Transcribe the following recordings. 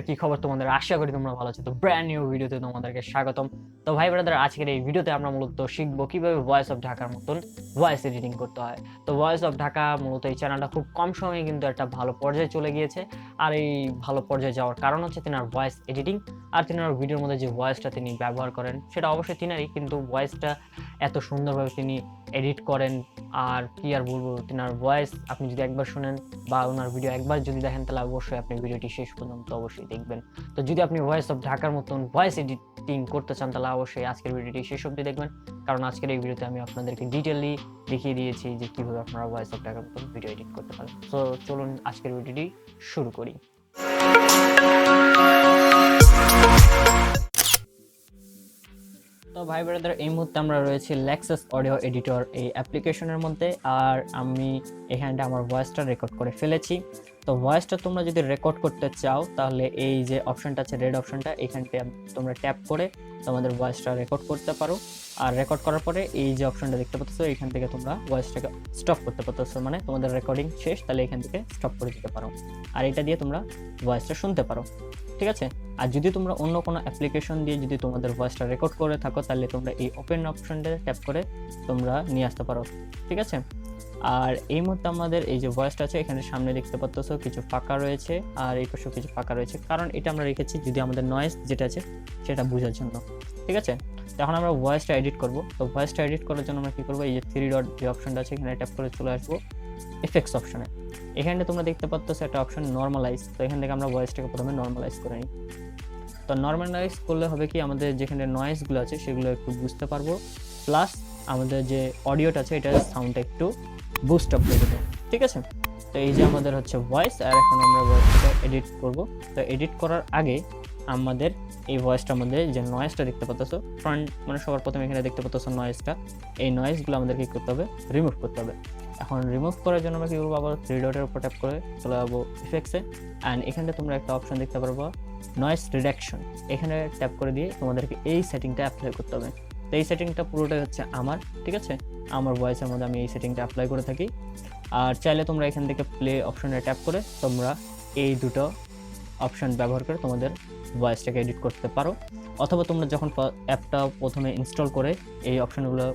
কি খবর তোমাদের? আশা করি তোমরা ভালো আছো। তো ব্র্যান্ড নিউ ভিডিওতে তোমাদেরকে স্বাগতম। তো ভাই ব্রাদার, আজকের এই ভিডিওতে আমরা মূলত শিখবো কিভাবে ভয়েস অফ ঢাকার মতন ভয়েস এডিটিং করতে হয়। তো ভয়েস অফ ঢাকা মূলত এই চ্যানেলটা খুব কম সময়ে কিন্তু একটা ভালো পর্যায়ে চলে গিয়েছে। আর এই ভালো পর্যায়ে যাওয়ার কারণ হচ্ছে তিনার ভয়েস এডিটিং, আর তিনার ভিডিওর মধ্যে যে ভয়েসটা তিনি ব্যবহার করেন সেটা অবশ্যই তিনারই, কিন্তু ভয়েসটা এত সুন্দরভাবে তিনি এডিট করেন। আর কি আর বলবো, তিনার ভয়েস আপনি যদি একবার শুনেন বা ওনার ভিডিও একবার যদি দেখেন তাহলে অবশ্যই আপনি ভিডিওটি শেষ পর্যন্ত অবশ্যই দেখবেন। তো যদি আপনি ভয়েস অফ ঢাকার মতন ভয়েস এডিটিং করতে চান তাহলে অবশ্যই আজকের ভিডিওটি শেষ অবধি দেখবেন, কারণ আজকের এই ভিডিওতে আমি আপনাদেরকে ডিটেইলি দেখিয়ে দিয়েছি যে কীভাবে আপনারা ভয়েস অফ ঢাকার মতন ভিডিও এডিট করতে পারেন। তো চলুন আজকের ভিডিওটি শুরু করি। তো ভাই ব্রাদার, এই মুহূর্তে আমরা রয়েছি লেক্সাস অডিও এডিটর এই অ্যাপ্লিকেশনের মধ্যে, আর আমি এখানটা আমার ভয়েসটা রেকর্ড করে ফেলেছি। তো ভয়েসটা তোমরা যদি রেকর্ড করতে চাও তাহলে এই যে অপশনটা আছে, রেড অপশনটা, এখানটা তোমরা ট্যাপ করে তোমাদের ভয়েসটা রেকর্ড করতে পারো। আর রেকর্ড করার পরে এই যে অপশনটা দেখতে পাচ্ছ, এখান থেকে তোমরা ভয়েসটাকে স্টপ করতে পারতেছো, মানে তোমাদের রেকর্ডিং শেষ, তাহলে এখান থেকে স্টপ করে দিতে পারো। আর এটা দিয়ে তোমরা ভয়েসটা শুনতে পারো, ঠিক আছে। আর যদি তোমরা অন্য কোনো অ্যাপ্লিকেশন দিয়ে যদি তোমাদের ভয়েসটা রেকর্ড করে থাকো তাহলে তোমরা এই ওপেন অপশনটা ট্যাপ করে তোমরা নিয়ে আসতে পারো, ঠিক আছে। আর এই মুহূর্তে আমাদের এই যে ভয়েসটা আছে এখানে সামনে দেখতে পাচ্ছ কিছু ফাঁকা রয়েছে, আর এই পাশেও কিছু ফাঁকা রয়েছে, কারণ এটা আমরা রেখেছি যদি আমাদের নয়েজ যেটা আছে সেটা বোঝার জন্য, ঠিক আছে। তখন আমরা ভয়েসটা এডিট করব। তো ভয়েসটা এডিট করার জন্য আমরা কী করবো, এই যে 3 ডট যে অপশনটা আছে এখানে ট্যাপ করে চলে আসবো এফেক্টস অপশনে। এখানে তোমরা দেখতে পাচ্ছ একটা অপশন নর্মালাইজ। তো এখান থেকে আমরা ভয়েসটাকে প্রথমে নর্মালাইজ করে নিই। তো নর্মালাইজ করলে হবে কি, আমাদের যেখানে নয়েজগুলো আছে সেগুলো একটু বুঝতে পারবো, প্লাস আমাদের যে অডিওটা আছে এটার সাউন্ডটা একটু বুস্ট আপ করে দেবো, ঠিক আছে। তো এই যে আমাদের হচ্ছে ভয়েস, আর এখন আমরা ভয়েসটা এডিট করব। তো এডিট করার আগে আমাদের এই ভয়েসটার মধ্যে যে নয়েজটা দেখতে পাচ্ছ ফ্রন্ট, মানে সবার প্রথমে এখানে দেখতে পাচ্ছ নয়েজটা, এই নয়েজগুলো আমাদেরকে কী করতে হবে, রিমুভ করতে হবে। এখন রিমুভ করার জন্য আমরা কী করবো, আবার 3 ডটের উপর ট্যাপ করে চলে যাবো ইফেক্টসে, অ্যান্ড এখানে তোমরা একটা অপশন দেখতে পারবো নয়েজ রিডাকশন। এখানে ট্যাপ করে দিয়ে তোমাদেরকে এই সেটিংটা অ্যাপ্লাই করতে হবে। তো এই সেটিংটা পুরোটাই হচ্ছে আমার, ঠিক আছে, আমার ভয়েসের মধ্যে আমি এই সেটিংটা অ্যাপ্লাই করে থাকি। আর চাইলে তোমরা এখান থেকে প্লে অপশনে ট্যাপ করে তোমরা এই দুটো অপশন ব্যবহার করে তোমাদের ভয়েসটাকে এডিট করতে পারো, অথবা তোমরা যখন অ্যাপটা প্রথমে ইনস্টল করে এই অপশনগুলো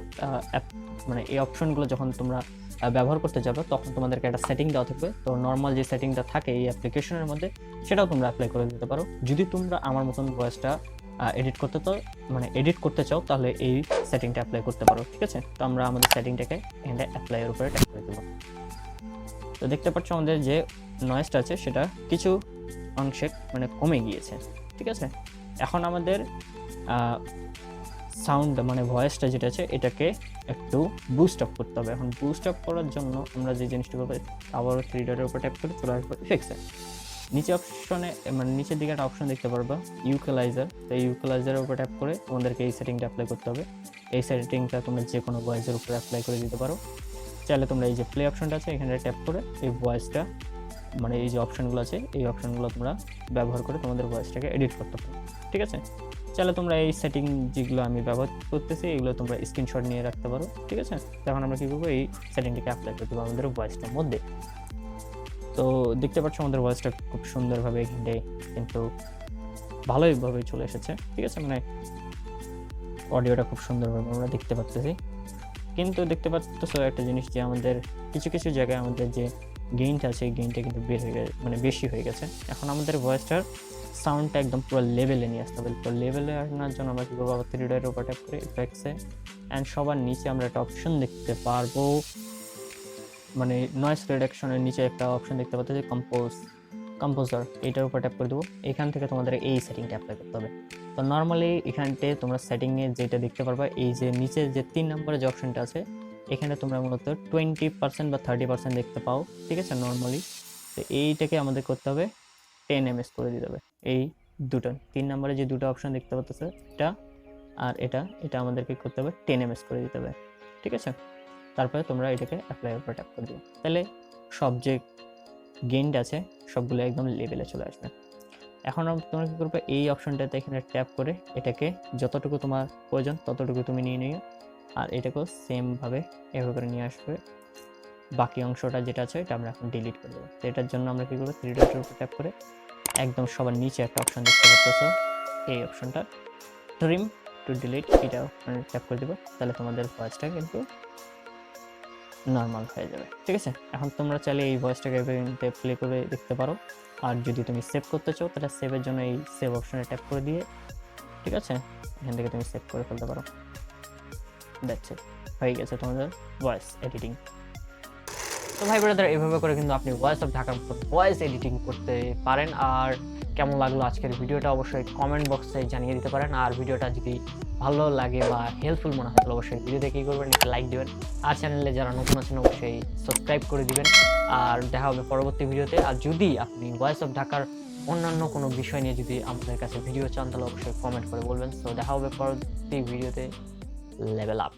মানে এই অপশনগুলো যখন তোমরা ব্যবহার করতে যাবে তখন তোমাদেরকে একটা সেটিং দেওয়া থাকবে। তো নর্মাল যে সেটিংটা থাকে এই অ্যাপ্লিকেশনের মধ্যে সেটাও তোমরা অ্যাপ্লাই করে দিতে পারো। যদি তোমরা আমার মতন ভয়েসটা এডিট করতে চাও তাহলে এই সেটিংটা অ্যাপ্লাই করতে পারো, ঠিক আছে। তো আমরা আমাদের সেটিংটাকে এখানে অ্যাপ্লাইয়ের উপরে ট্যাপ করে দেবো। তো দেখতে পাচ্ছ আমাদের যে নয়েজটা আছে সেটা কিছু অংশে মানে কমে গিয়েছে, ঠিক আছে। এখন আমাদের সাউন্ড মানে ভয়েসটা যেটা আছে এটাকে একটু বুস্ট আপ করতে হবে। এখন বুস্ট আপ করার জন্য আমরা যে জিনিসটা করবো, আবার 3 ডটের উপর ট্যাপ করে চলে আসবো ইফেক্টসে। নিচে অপশনে মানে নিচের দিকে একটা অপশন দেখতে পারবো ইকুয়ালাইজার। তো এই ইকুয়ালাইজারের উপর ট্যাপ করে তোমাদেরকে এই সেটিংটা অ্যাপ্লাই করতে হবে। এই সেটিংটা তোমরা যে কোনো ভয়েসের উপরে অ্যাপ্লাই করে দিতে পারো। চাইলে তোমরা এই যে প্লে অপশনটা আছে এখানে ট্যাপ করে এই ভয়েসটা মানে এই যে অপশনগুলো আছে এই অপশনগুলো তোমরা ব্যবহার করে তোমাদের ভয়েসটাকে এডিট করতে পারো, ঠিক আছে। চাইলে তোমরা এই সেটিং যেগুলো আমি ব্যবহার করতেছি এগুলো তোমরা স্ক্রিনশট নিয়ে রাখতে পারো, ঠিক আছে। তখন আমরা কী করবো, এই সেটিংটাকে অ্যাপ্লাই করে দেবো আমাদের ভয়েসটার মধ্যে। তো দেখতে পাচ্ছ আমাদের ভয়েসটা খুব সুন্দরভাবে এখানে কিন্তু ভালোইভাবে চলে এসেছে, ঠিক আছে। মানে অডিওটা খুব সুন্দরভাবে আমরা দেখতে পাচ্ছি, কিন্তু দেখতে পাচ্ছ একটা জিনিস যে আমাদের কিছু কিছু জায়গায় আমাদের যে গেইনটা আছে এই গেইনটা কিন্তু বের হয়ে গেছে, মানে বেশি হয়ে গেছে। এখন আমাদের ভয়েসটার সাউন্ডটা একদম পুরো লেভেলে নিয়ে আসতে হবে। তো লেভেলে আনার জন্য আমরা কী করবো, আবার 3 ডটের উপর ট্যাপ করে ইফেক্টসে, অ্যান্ড সবার নিচে আমরা একটা অপশন দেখতে পারবো, মানে নয়েজ রিডাকশনের নিচে একটা অপশন দেখতে পাচ্ছি যে কম্পোজার, এইটার উপর ট্যাপ করে দেবো। এখান থেকে তোমাদের এই সেটিংটা অ্যাপ্লাই করতে হবে। তো নর্মালি এখানতে তোমরা সেটিংয়ে যেটা দেখতে পারবা, এই যে নিচে যে 3 নম্বরে যে অপশনটা আছে এখানে তোমরা মূলত 20% বা 30% দেখতে পাও, ঠিক আছে নর্মালি। তো এইটাকে আমাদের করতে হবে 10 ms করে দিতে হবে। এই দুটো 3 নম্বরে যে দুটো অপশন দেখতে পাচ্ছ এটা আর এটা আমাদেরকে করতে হবে 10 ms করে দিতে হবে, ঠিক আছে। তারপরে তোমরা এটাকে অ্যাপ্লাইয়ের উপর ট্যাপ করে দিও, তাহলে সব যে গেইনটা আছে সবগুলো একদম লেভেলে চলে আসবে। এখন তোমরা কী করবে, এই অপশনটাতে এখানে ট্যাপ করে এটাকে যতটুকু তোমার প্রয়োজন ততটুকু তুমি নিয়ে নিও, আর এটাকেও সেমভাবে এভাবে করে নিয়ে আসবে। বাকি অংশটা যেটা আছে এটা আমরা এখন ডিলিট করে দেবো। তো এটার জন্য আমরা কী করবো, 3 ডটের উপর ট্যাপ করে একদম সবার নিচে একটা অপশন দেখতে পাচ্ছ, এই অপশনটা ট্রিম টু ডিলিট, এটা ট্যাপ করে দেবো, তাহলে তোমাদের ভয়েসটা কিন্তু নর্মাল হয়ে যাবে। ঠিক আছে, এখন তোমরা চাইলে এই ভয়েসটাকে প্লে করে দেখতে পারো। আর যদি তুমি সেভ করতে চাও তাহলে সেভের জন্য এই সেভ অপশনে ট্যাপ করে দিয়ে, ঠিক আছে, এখান থেকে তুমি সেভ করে ফেলতে পারো। দ্যাটস ইট, হয়ে গেছে তোমাদের ভয়েস এডিটিং। তো ভাই ব্রাদার, এইভাবে করে কিন্তু আপনি ভয়েস অফ ঢাকার ভয়েস এডিটিং করতে পারেন। আর কেমন লাগলো আজকের ভিডিওটা অবশ্যই কমেন্ট বক্সে জানিয়ে দিতে পারেন। আর ভিডিওটা যদি ভালো লাগে বা হেল্পফুল মনে হয় তাহলে অবশ্যই ভিডিওতে কী করবেন, একটা লাইক দেবেন। আর চ্যানেলে যারা নতুন আছেন অবশ্যই সাবস্ক্রাইব করে দিবেন। আর দেখা হবে পরবর্তী ভিডিওতে। আর যদি আপনি ভয়েস অফ ঢাকার অন্যান্য কোনো বিষয় নিয়ে যদি আমাদের কাছে ভিডিও চান তাহলে অবশ্যই কমেন্ট করে বলবেন। তো দেখা হবে পরবর্তী ভিডিওতে। Level up.